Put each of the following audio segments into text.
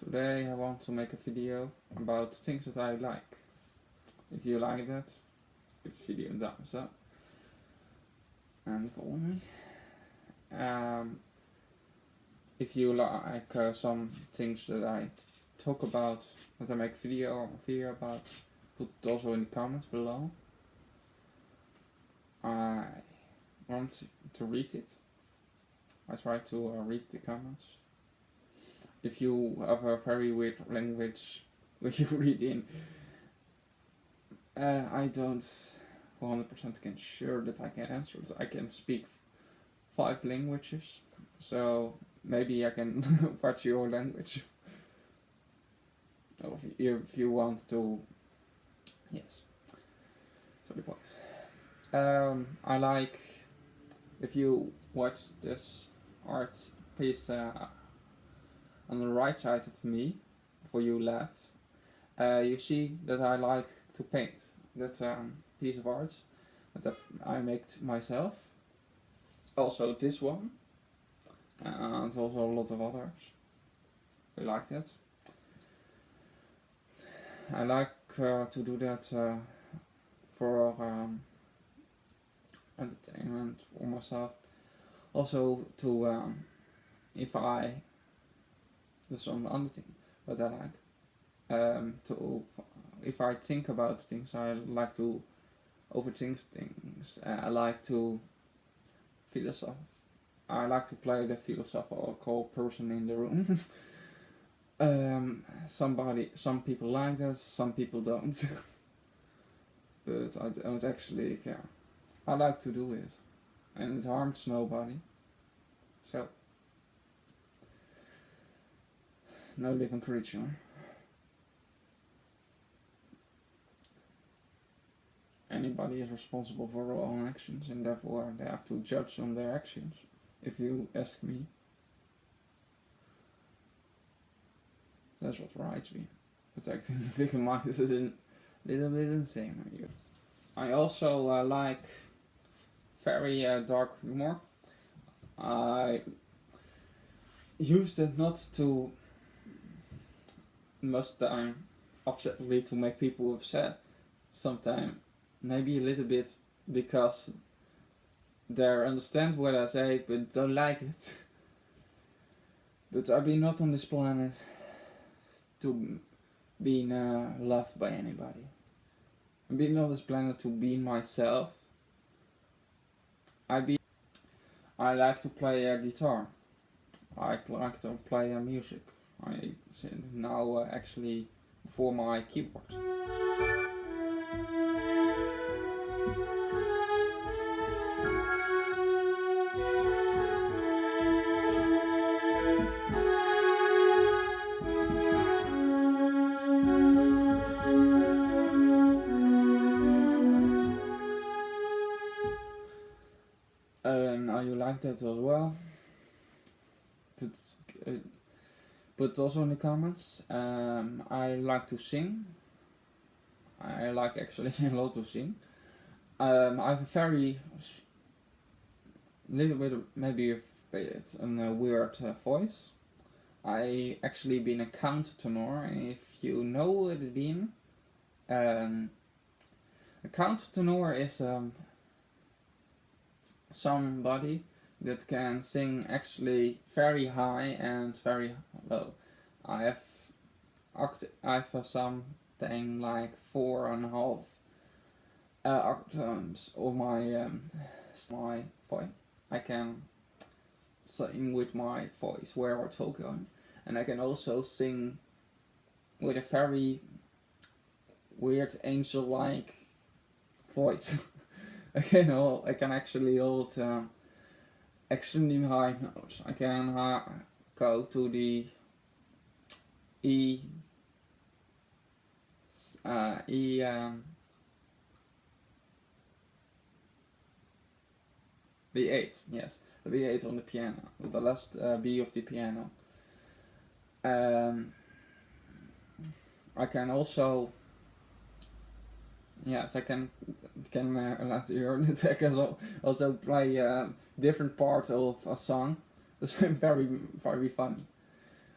Today I want to make a video about things that I like. If you like that, give the video a thumbs up and follow me. If you like some things that I talk about, that I make video about, put it also in the comments below. I want to read it. I try to read the comments. If you have a very weird language which you read in, I don't 100% can sure that I can answer it. I can speak 5 languages, so maybe I can watch your language. If you want to, yes. So the point. I like if you watch this art piece on the right side of me, for you left, you see that I like to paint. That piece of art that I made myself. Also this one, and also a lot of others. I like that. I like to do that for entertainment for myself. Also to if I that's one other thing that I like. If I think about things, I like to overthink things. I like to philosoph. I like to play the philosophical person in the room. Some people like that, some people don't. But I don't actually care. I like to do it, and it harms nobody. So, no living creature. Anybody is responsible for their own actions, and therefore they have to judge on their actions, if you ask me. That's what rights me. Protecting the bigger mind is a little bit insane on you. I also like very dark humor. I used it not to most of the time upsetly to make people upset. Sometimes maybe a little bit because they understand what I say but don't like it. But I've been not on this planet to being loved by anybody. I've been on this planet to be myself. I like to play guitar. I like to play music. I now actually for my keyboard. Are you like that as well? Put also in the comments. I like to sing. I like actually a lot to sing. I have a very little bit of, maybe a bit a weird voice. I actually been a countertenor. If you know what it means, a countertenor is somebody that can sing actually very high and very low. I have something like 4.5 octaves of my voice. I can sing with my voice where I talk on, and I can also sing with a very weird angel-like voice. I can actually hold extremely high notes. I can go to the B8, yes, the B8 on the piano, the last B of the piano. I can also, yes, I can let you hear it. I can also play different parts of a song. That's very, very funny.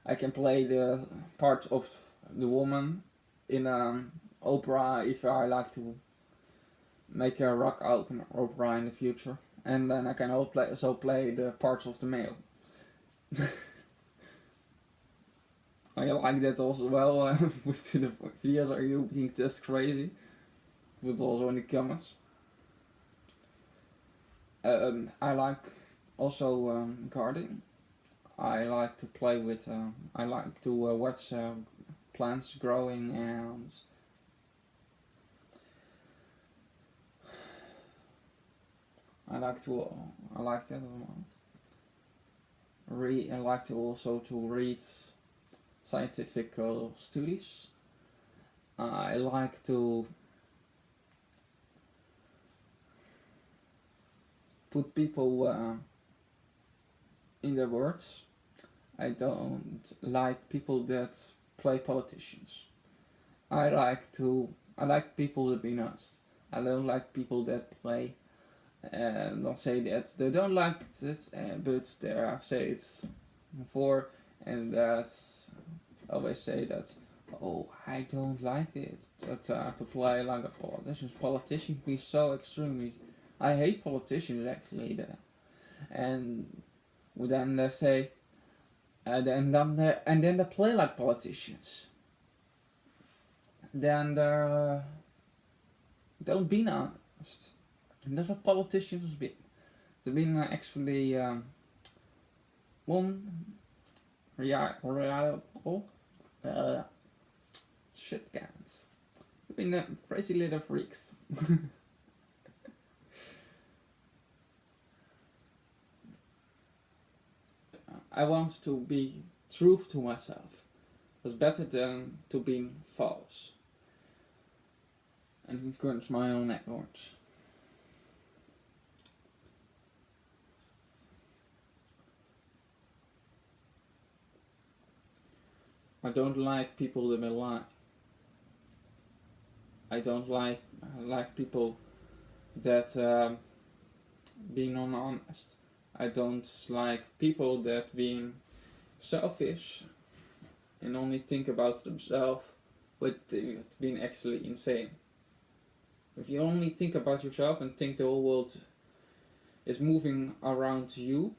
I can play the part of the woman in opera if I like to make a rock opera in the future, and then I can also play the parts of the male. I like that also well with the videos, or you think that's crazy? Put also in the comments. I like also gardening. I like to play with. I like to watch plants growing, and I like to. I like that a lot. I like to also to read scientific studies. I like to put people in their words. I don't like people that play politicians. I like people that be honest. I don't like people that play and don't say that they don't like it, but they have said it before, and that's always say that. Oh, I don't like it to play like a politician. Politicians be so extremely. I hate politicians actually. And then they say, and then they play like politicians. Then they don't be honest. And that's what politicians be. They've been actually one reliable shit cans. They've been crazy little freaks. I want to be true to myself. It's better than to be false. And encourage my own efforts. I don't like people that lie. I don't like people that being honest. I don't like people that being selfish and only think about themselves, but being actually insane. If you only think about yourself and think the whole world is moving around you,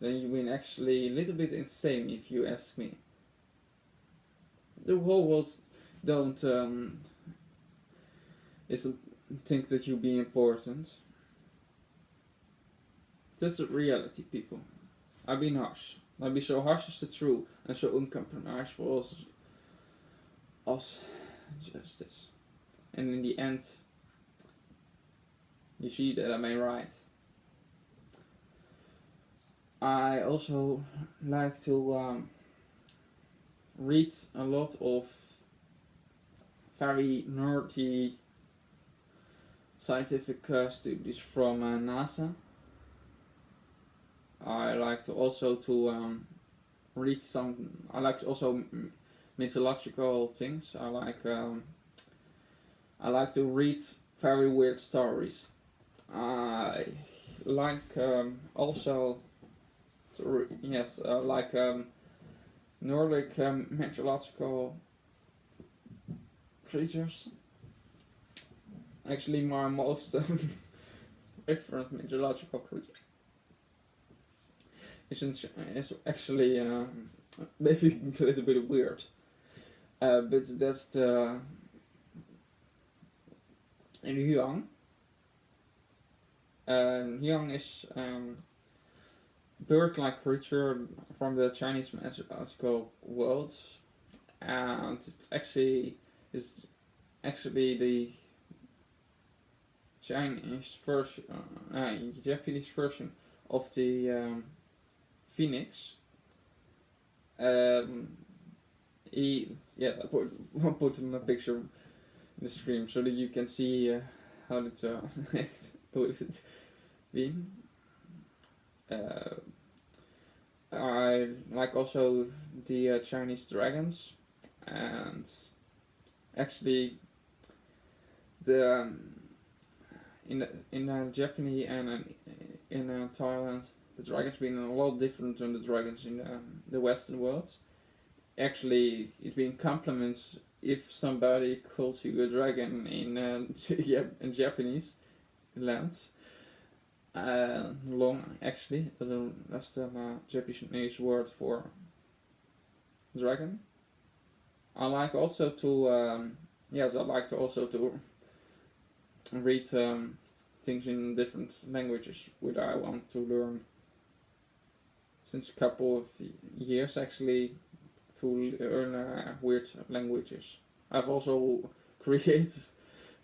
then you've been actually a little bit insane, if you ask me. The whole world don't isn't think that you be important. That's the reality, people. I've been harsh. I've been so harsh as the truth and so uncompromisable as justice. And in the end, you see that I'm right. I also like to read a lot of very nerdy scientific studies from NASA. I like to also to read some. I like also mythological things. I like to read very weird stories. I like also like Nordic mythological creatures. Actually, my most different mythological creature is actually maybe a little bit weird, but that's the Hyang. Hyang is bird-like creature from the Chinese mythological world, and is actually the Chinese version, Japanese version of the phoenix. Yes, I put in a picture in the screen so that you can see how it would been. I like also the Chinese dragons, and actually the in Japanese and in Thailand the dragons being a lot different than the dragons in the Western world. Actually, it being compliments if somebody calls you a dragon in in Japanese lands. Long actually, that's the Japanese word for dragon. I like also to yes, I like to also to read things in different languages which I want to learn since a couple of years actually, to learn weird languages. I've also created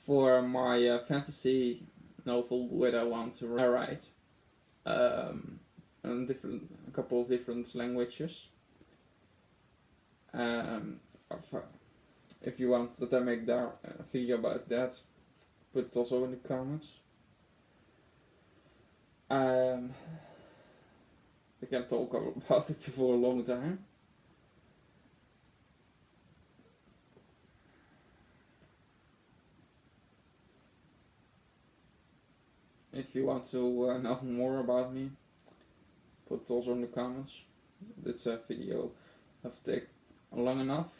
for my fantasy novel what I want to write in a couple of different languages. If you want that I make a video about that, put it also in the comments. I can talk about it for a long time. If you want to know more about me, put it also in the comments. This video have taken long enough.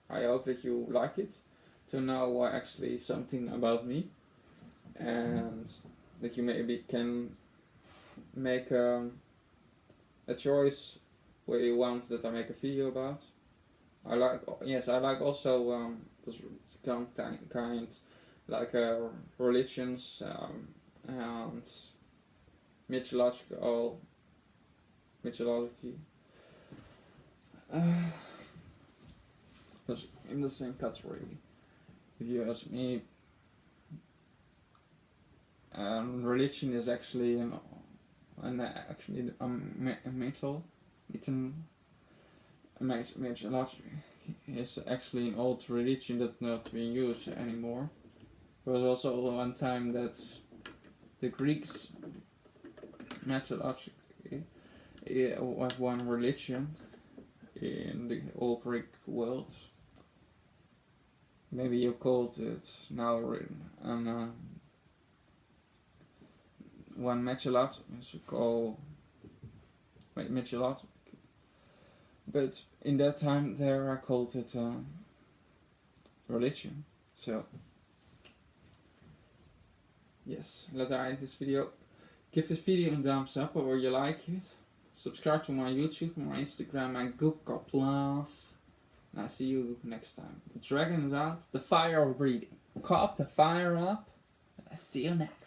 I hope that you like it, to know actually something about me, and that you maybe can make a choice where you want that I make a video about. I like also this kind like religions and mythology. That's in the same category. If you ask me, religion is actually mythology is actually an old religion that's not being used anymore. There was also one time that the Greeks mythology was one religion in the old Greek world. Maybe you called it now one mythology, mythology. But in that time there I called it religion. So yes, let I end this video. Give this video a thumbs up or you like it. Subscribe to my YouTube, my Instagram, my Google Plus. And I see you next time. The dragon is out, the fire breathing. Cop the fire up. I see you next.